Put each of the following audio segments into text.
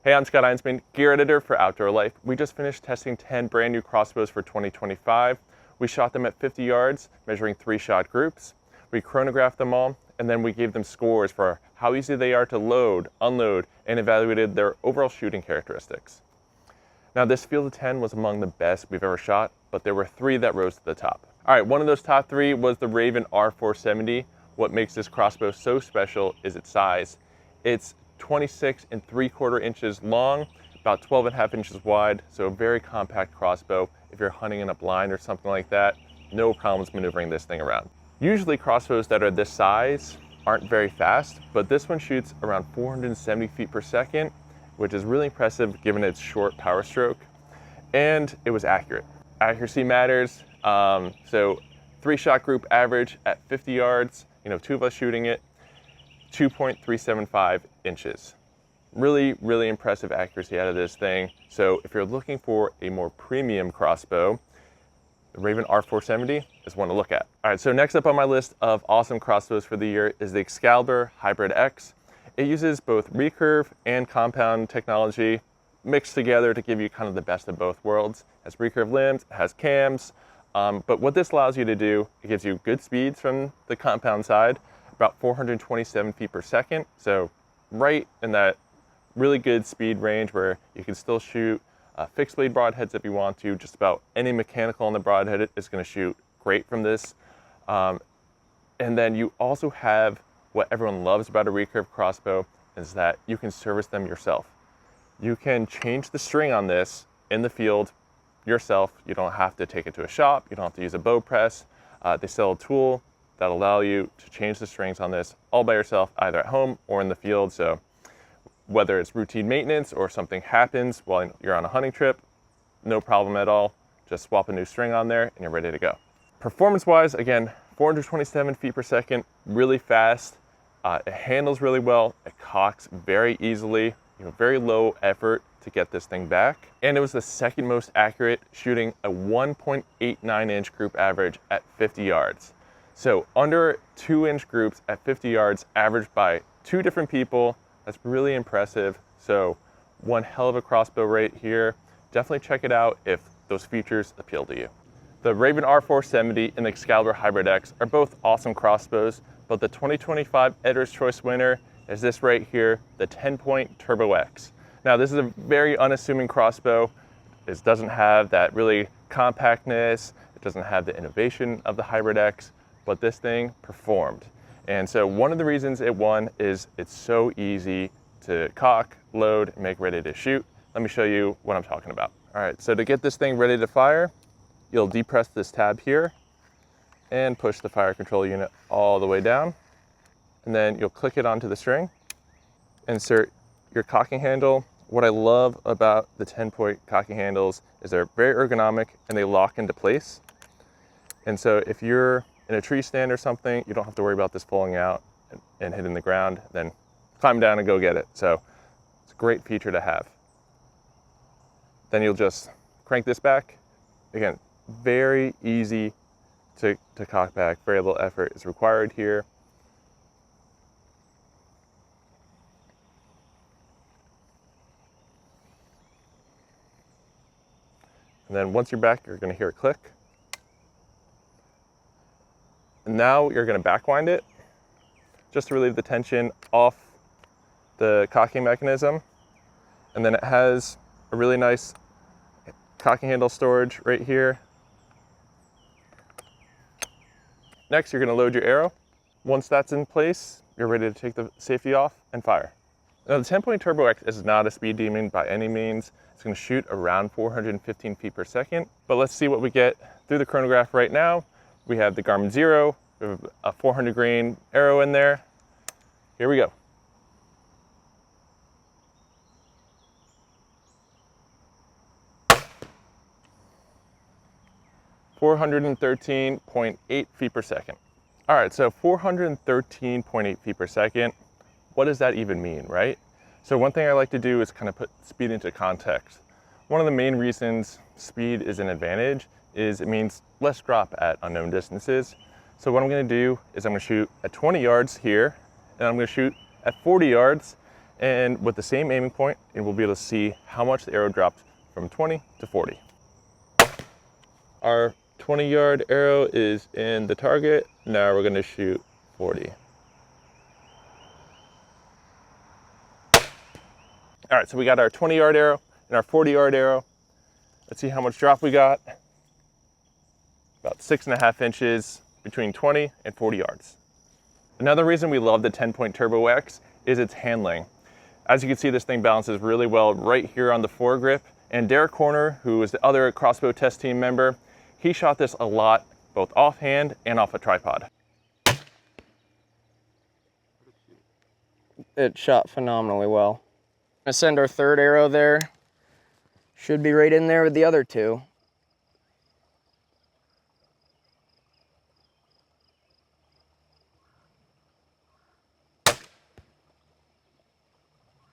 Hey, I'm Scott Einsman, gear editor for Outdoor Life. We just finished testing 10 brand new crossbows for 2025. We shot them at 50 yards, measuring 3-shot groups. We chronographed them all, and then we gave them scores for how easy they are to load, unload, and evaluated their overall shooting characteristics. Now, this field of 10 was among the best we've ever shot, but there were 3 that rose to the top. All right, one of those top 3 was the Ravin R470. What makes this crossbow so special is its size. It's 26 3/4 inches long, about 12.5 inches wide, so a very compact crossbow. If you're hunting in a blind or something like that, no problems maneuvering this thing around. Usually crossbows that are this size aren't very fast, but this one shoots around 470 feet per second, which is really impressive given its short power stroke, and it was accurate. Accuracy matters, so 3-shot group average at 50 yards, 2 of us shooting it, 2.375 inches. Really, really impressive accuracy out of this thing. So if you're looking for a more premium crossbow, the Ravin R470 is one to look at. All right, so next up on my list of awesome crossbows for the year is the Excalibur Hybrid X. It uses both recurve and compound technology mixed together to give you kind of the best of both worlds. It has recurve limbs, it has cams, but what this allows you to do, it gives you good speeds from the compound side, about 427 feet per second. So right in that really good speed range where you can still shoot fixed blade broadheads if you want to. Just about any mechanical on the broadhead is going to shoot great from this. And then you also have what everyone loves about a recurve crossbow is that you can service them yourself. You can change the string on this in the field yourself. You don't have to take it to a shop. You don't have to use a bow press. They sell a tool that allow you to change the strings on this all by yourself, either at home or in the field. So whether it's routine maintenance or something happens while you're on a hunting trip, no problem at all. Just swap a new string on there and you're ready to go. Performance-wise, again, 427 feet per second, really fast. It handles really well. It cocks very easily, very low effort to get this thing back. And it was the second most accurate, shooting a 1.89 inch group average at 50 yards. So under 2-inch groups at 50 yards, averaged by 2 different people. That's really impressive. So one hell of a crossbow right here. Definitely check it out if those features appeal to you. The Ravin R470 and the Excalibur Hybrid X are both awesome crossbows, but the 2025 Editor's Choice winner is this right here, the Tenpoint Turbo X. Now this is a very unassuming crossbow. It doesn't have that really compactness. It doesn't have the innovation of the Hybrid X, but this thing performed. And so one of the reasons it won is it's so easy to cock, load, and make ready to shoot. Let me show you what I'm talking about. All right, so to get this thing ready to fire, you'll depress this tab here and push the fire control unit all the way down. And then you'll click it onto the string, insert your cocking handle. What I love about the Tenpoint cocking handles is they're very ergonomic and they lock into place. And so if you're in a tree stand or something, you don't have to worry about this falling out and hitting the ground, then climb down and go get it. So it's a great feature to have. Then you'll just crank this back. Again, very easy to cock back, very little effort is required here. And then once you're back, you're gonna hear a click. And now you're gonna backwind it just to relieve the tension off the cocking mechanism. And then it has a really nice cocking handle storage right here. Next, you're gonna load your arrow. Once that's in place, you're ready to take the safety off and fire. Now the Tenpoint Turbo X is not a speed demon by any means. It's gonna shoot around 415 feet per second, but let's see what we get through the chronograph right now. We have the Garmin Zero, we have a 400 grain arrow in there. Here we go. (413.8 feet per second. All right, so 413.8 feet per second. What does that even mean, right? So one thing I like to do is kind of put speed into context. One of the main reasons speed is an advantage is it means less drop at unknown distances. So what I'm gonna do is I'm gonna shoot at 20 yards here, and I'm gonna shoot at 40 yards, and with the same aiming point, and we'll be able to see how much the arrow dropped from 20 to 40. Our 20-yard arrow is in the target. Now we're gonna shoot 40. All right, so we got our 20-yard arrow and our 40-yard arrow. Let's see how much drop we got. About 6.5 inches between 20 and 40 yards. Another reason we love the Tenpoint Turbo X is its handling. As you can see, this thing balances really well right here on the foregrip. And Derek Horner, who is the other Crossbow test team member, he shot this a lot, both offhand and off a tripod. It shot phenomenally well. I'm gonna send our third arrow there. Should be right in there with the other two.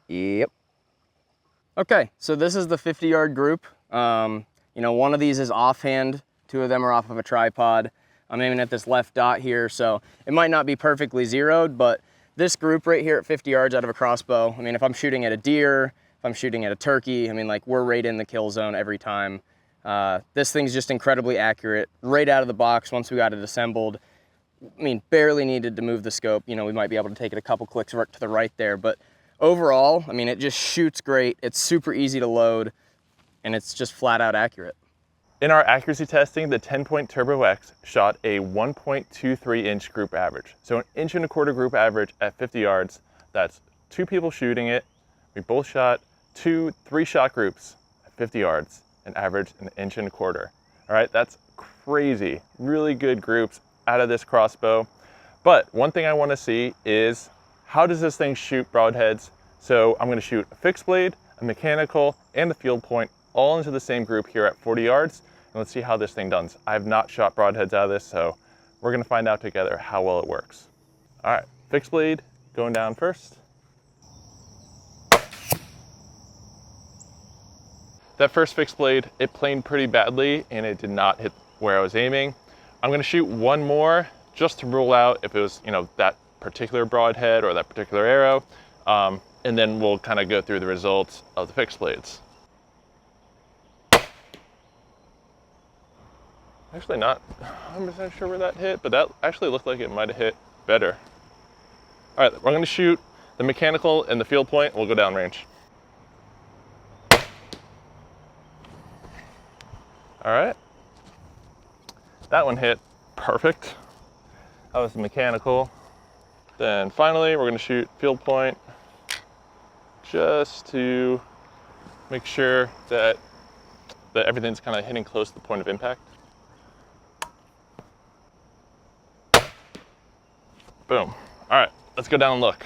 Yep. Okay, so this is the 50-yard group. You know, one of these is offhand, two of them are off of a tripod. I'm aiming at this left dot here, so it might not be perfectly zeroed, but this group right here at 50 yards out of a crossbow, I mean, if I'm shooting at a deer, if I'm shooting at a turkey, I mean, like, we're right in the kill zone every time. This thing's just incredibly accurate right out of the box once we got it assembled. I mean, barely needed to move the scope. You know, we might be able to take it a couple clicks to the right there, but overall, I mean, it just shoots great. It's super easy to load, and it's just flat out accurate. In our accuracy testing, the Tenpoint Turbo X shot a 1.23 inch group average. So an 1.25 inch group average at 50 yards. That's two people shooting it. We both shot 2-3 shot groups at 50 yards and averaged an 1.25 inch. All right, that's crazy. Really good groups out of this crossbow. But one thing I want to see is, how does this thing shoot broadheads? So I'm going to shoot a fixed blade, a mechanical, and a field point all into the same group here at 40 yards. And let's see how this thing does. I have not shot broadheads out of this, so we're going to find out together how well it works. All right, fixed blade going down first. That first fixed blade, it planed pretty badly and it did not hit where I was aiming. I'm going to shoot one more just to rule out if it was, you know, that particular broadhead or that particular arrow, and then we'll kind of go through the results of the fixed blades. Actually not 100% sure where that hit, but that actually looked like it might have hit better. All right, we're going to shoot the mechanical and the field point, and we'll go down range. All right, that one hit perfect. That was the mechanical. Then finally, we're going to shoot field point just to make sure that everything's kind of hitting close to the point of impact. Boom. All right, let's go down and look.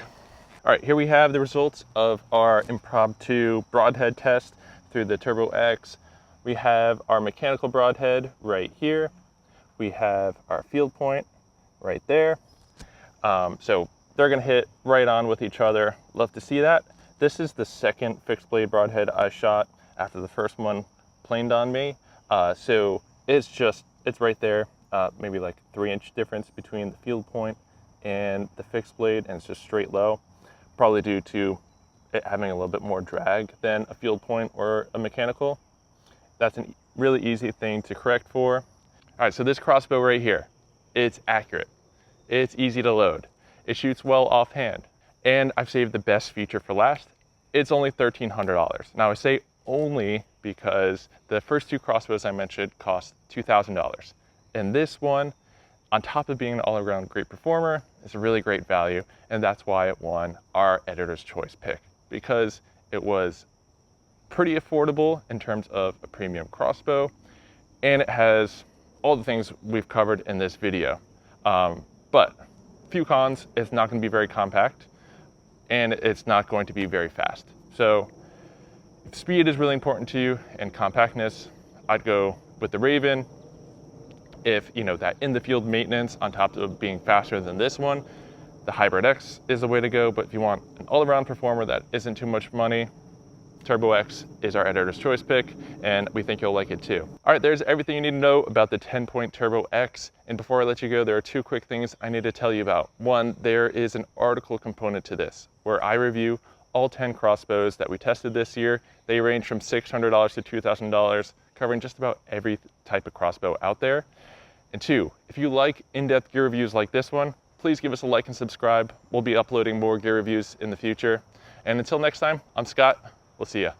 All right, here we have the results of our impromptu broadhead test through the Turbo X. We have our mechanical broadhead right here. We have our field point right there. So they're gonna hit right on with each other. Love to see that. This is the second fixed blade broadhead I shot after the first one planed on me. So it's right there, maybe like 3-inch difference between the field point and the fixed blade, and it's just straight low, probably due to it having a little bit more drag than a field point or a mechanical. That's a really easy thing to correct for. All right, so this crossbow right here, it's accurate. It's easy to load. It shoots well offhand. And I've saved the best feature for last. It's only $1,300. Now I say only because the first two crossbows I mentioned cost $2,000. And this one, on top of being an all-around great performer, is a really great value. And that's why it won our editor's choice pick, because it was pretty affordable in terms of a premium crossbow. And it has all the things we've covered in this video. But few cons, it's not going to be very compact and it's not going to be very fast. So if speed is really important to you and compactness, I'd go with the Ravin. If you know that in the field maintenance on top of being faster than this one, the Hybrid X is the way to go. But if you want an all-around performer that isn't too much money, Turbo X is our editor's choice pick, and we think you'll like it too. All right, there's everything you need to know about the Tenpoint Turbo X. And before I let you go, there are two quick things I need to tell you about. One, there is an article component to this where I review all 10 crossbows that we tested this year. They range from $600 to $2,000, covering just about every type of crossbow out there. And 2, if you like in-depth gear reviews like this one, please give us a like and subscribe. We'll be uploading more gear reviews in the future. And until next time, I'm Scott. We'll see ya.